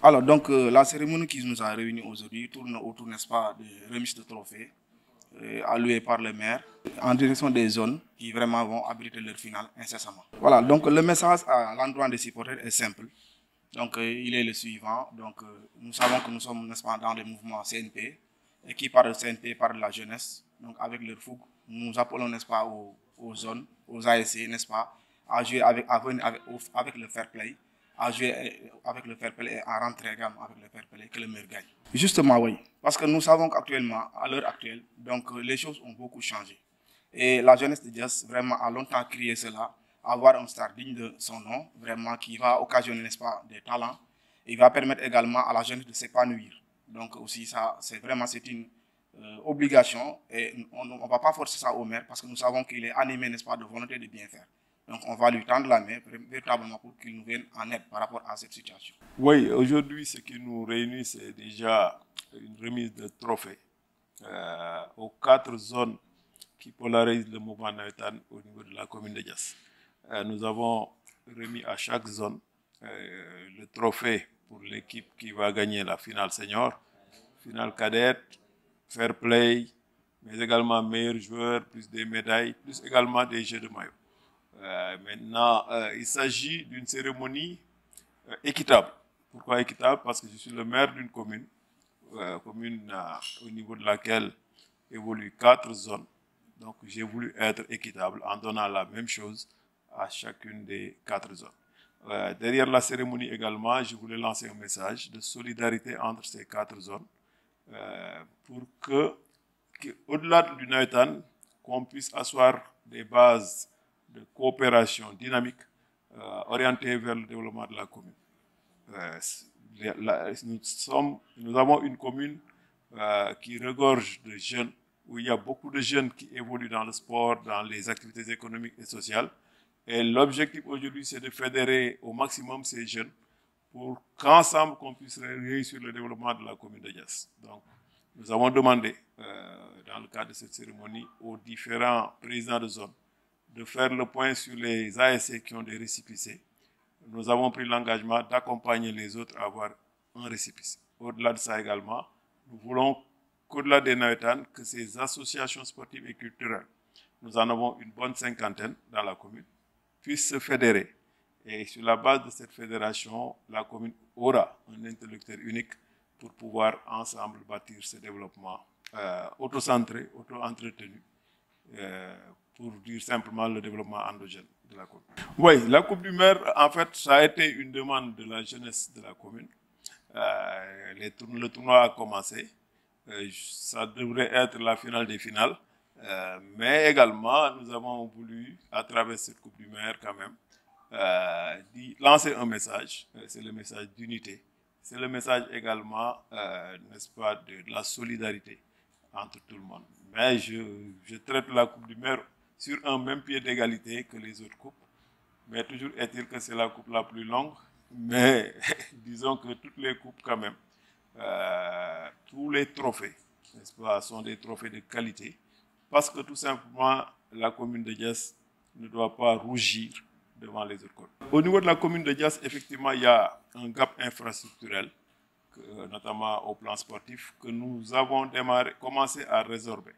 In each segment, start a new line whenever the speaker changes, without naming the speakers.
Alors, donc, la cérémonie qui nous a réunis aujourd'hui tourne autour, n'est-ce pas, de remise de trophées alloués par le maire en direction des zones qui vraiment vont abriter leur finale incessamment. Voilà, donc le message à l'endroit des supporters est simple. Donc, il est le suivant. Donc, nous savons que nous sommes, n'est-ce pas, dans le mouvement CNP et qui parle de CNP parle de la jeunesse. Donc, avec leur fougue, nous appelons, n'est-ce pas, aux zones, aux ASC, n'est-ce pas, à jouer avec le fair play, à jouer avec le fair play et à rentrer également avec le fair play, que le meilleur gagne. Justement, oui. Parce que nous savons qu'actuellement, à l'heure actuelle, donc, les choses ont beaucoup changé. Et la jeunesse de Dias vraiment a longtemps crié cela, avoir un star digne de son nom, vraiment qui va occasionner, n'est-ce pas, des talents. Il va permettre également à la jeunesse de s'épanouir. Donc aussi, ça, c'est une obligation et on ne va pas forcer ça au maire parce que nous savons qu'il est animé, n'est-ce pas, de volonté de bien faire. Donc on va lui tendre la main véritablement pour qu'il nous vienne en aide par rapport à cette situation.
Oui, aujourd'hui, ce qui nous réunit, c'est déjà une remise de trophées aux 4 zones qui polarisent le mouvement navétane au niveau de la commune de Diass. Nous avons remis à chaque zone le trophée pour l'équipe qui va gagner la finale senior, finale cadette, fair play, mais également meilleur joueur, plus des médailles, plus également des jeux de maillot. Maintenant, il s'agit d'une cérémonie équitable. Pourquoi équitable? Parce que je suis le maire d'une commune, au niveau de laquelle évoluent 4 zones. Donc j'ai voulu être équitable en donnant la même chose à chacune des 4 zones. Derrière la cérémonie également, je voulais lancer un message de solidarité entre ces 4 zones pour qu'au-delà du Navetan, qu'on puisse asseoir des bases de coopération dynamique orientées vers le développement de la commune. Nous avons une commune qui regorge de jeunes, où il y a beaucoup de jeunes qui évoluent dans le sport, dans les activités économiques et sociales. Et l'objectif aujourd'hui, c'est de fédérer au maximum ces jeunes pour qu'ensemble, qu'on puisse réussir le développement de la commune de Diass. Donc, nous avons demandé, dans le cadre de cette cérémonie, aux différents présidents de zone de faire le point sur les ASC qui ont des récépissés. Nous avons pris l'engagement d'accompagner les autres à avoir un récépissé. Au-delà de ça également, nous voulons qu'au-delà des Navetan, que ces associations sportives et culturelles, nous en avons une bonne 50aine dans la commune, puissent se fédérer. Et sur la base de cette fédération, la commune aura un interlocuteur unique pour pouvoir ensemble bâtir ce développement auto-centré, auto-entretenu, pour dire simplement le développement endogène de la commune. Oui, la Coupe du Maire, en fait, ça a été une demande de la jeunesse de la commune. Le tournoi a commencé. Ça devrait être la finale des finales. Mais également, nous avons voulu, à travers cette Coupe du Maire quand même, lancer un message. C'est le message d'unité. C'est le message également, n'est-ce pas, de la solidarité entre tout le monde. Mais je traite la Coupe du Maire sur un même pied d'égalité que les autres coupes. Mais toujours est-il que c'est la coupe la plus longue. Mais disons que toutes les coupes quand même, tous les trophées, n'est-ce pas, sont des trophées de qualité. Parce que tout simplement, la commune de Diass ne doit pas rougir devant les autres communes. Au niveau de la commune de Diass, effectivement, il y a un gap infrastructurel, notamment au plan sportif, que nous avons commencé à résorber.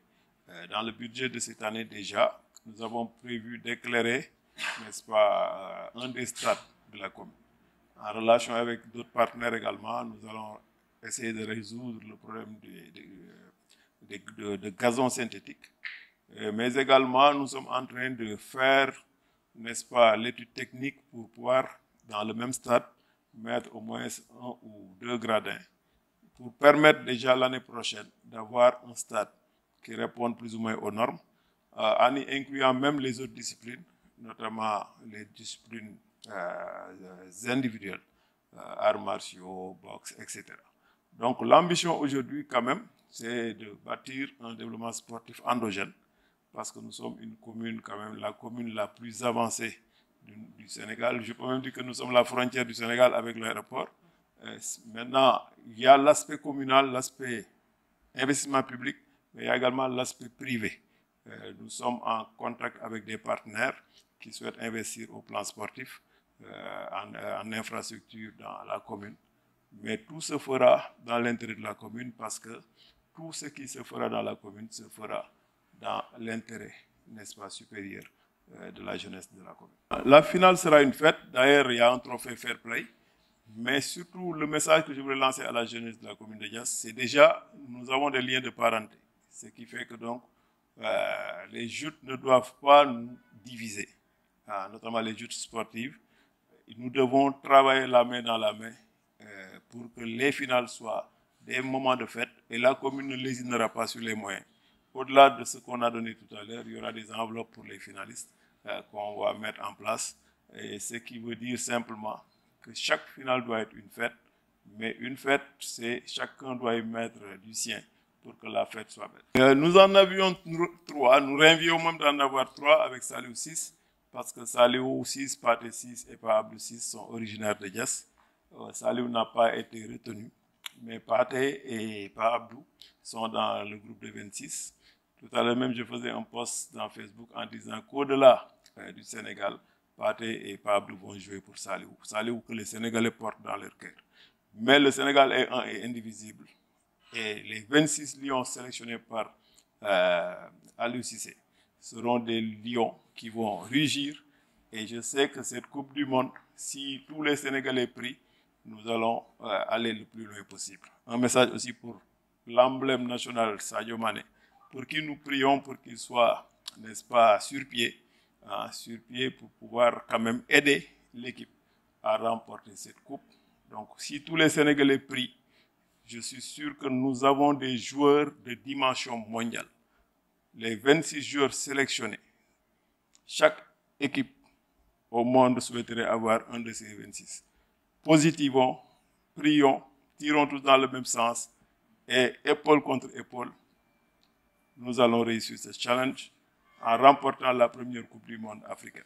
Dans le budget de cette année déjà, nous avons prévu d'éclairer, n'est-ce pas, un des stades de la commune. En relation avec d'autres partenaires également, nous allons essayer de résoudre le problème de gazon synthétique. Mais également, nous sommes en train de faire, n'est-ce pas, l'étude technique pour pouvoir, dans le même stade, mettre au moins 1 ou 2 gradins pour permettre déjà l'année prochaine d'avoir un stade qui réponde plus ou moins aux normes, en y incluant même les autres disciplines, notamment les disciplines individuelles, arts martiaux, boxe, etc. Donc l'ambition aujourd'hui quand même, c'est de bâtir un développement sportif endogène, parce que nous sommes une commune quand même, la commune la plus avancée du Sénégal. Je peux même dire que nous sommes la frontière du Sénégal avec l'aéroport. Maintenant, il y a l'aspect communal, l'aspect investissement public, mais il y a également l'aspect privé. Nous sommes en contact avec des partenaires qui souhaitent investir au plan sportif, en infrastructure dans la commune, mais tout se fera dans l'intérêt de la commune parce que tout ce qui se fera dans la commune se fera dans l'intérêt, n'est-ce pas, supérieur de la jeunesse de la commune. La finale sera une fête. D'ailleurs, il y a un trophée Fair Play. Mais surtout, le message que je voulais lancer à la jeunesse de la commune de Diass, c'est déjà, nous avons des liens de parenté. Ce qui fait que donc, les joutes ne doivent pas nous diviser, notamment les joutes sportives. Nous devons travailler la main dans la main pour que les finales soient des moments de fête et la commune ne lésinera pas sur les moyens. Au-delà de ce qu'on a donné tout à l'heure, il y aura des enveloppes pour les finalistes qu'on va mettre en place. Et ce qui veut dire simplement que chaque finale doit être une fête, mais une fête, c'est chacun doit y mettre du sien pour que la fête soit belle. Nous en avions 3, nous rêvions même d'en avoir 3 avec Saliou 6, parce que Saliou 6, Pathé 6 et Pape 6 sont originaires de Diass. Saliou n'a pas été retenu, mais Pathé et Pape sont dans le groupe de 26. Tout à l'heure même, je faisais un post dans Facebook en disant qu'au-delà du Sénégal, Pathé et Pape vont jouer pour Saliou. Saliou que les Sénégalais portent dans leur cœur. Mais le Sénégal est un et indivisible. Et les 26 lions sélectionnés par Aliou Cissé seront des lions qui vont rugir. Et je sais que cette Coupe du Monde, si tous les Sénégalais prient, nous allons aller le plus loin possible. Un message aussi pour l'emblème national Sadio Mané, pour qui nous prions pour qu'il soit, n'est-ce pas, sur pied pour pouvoir quand même aider l'équipe à remporter cette coupe. Donc, si tous les Sénégalais prient, je suis sûr que nous avons des joueurs de dimension mondiale. Les 26 joueurs sélectionnés, chaque équipe au monde souhaiterait avoir un de ces 26. Positivons, prions, tirons tous dans le même sens et épaule contre épaule, nous allons réussir ce challenge en remportant la première Coupe du Monde africaine.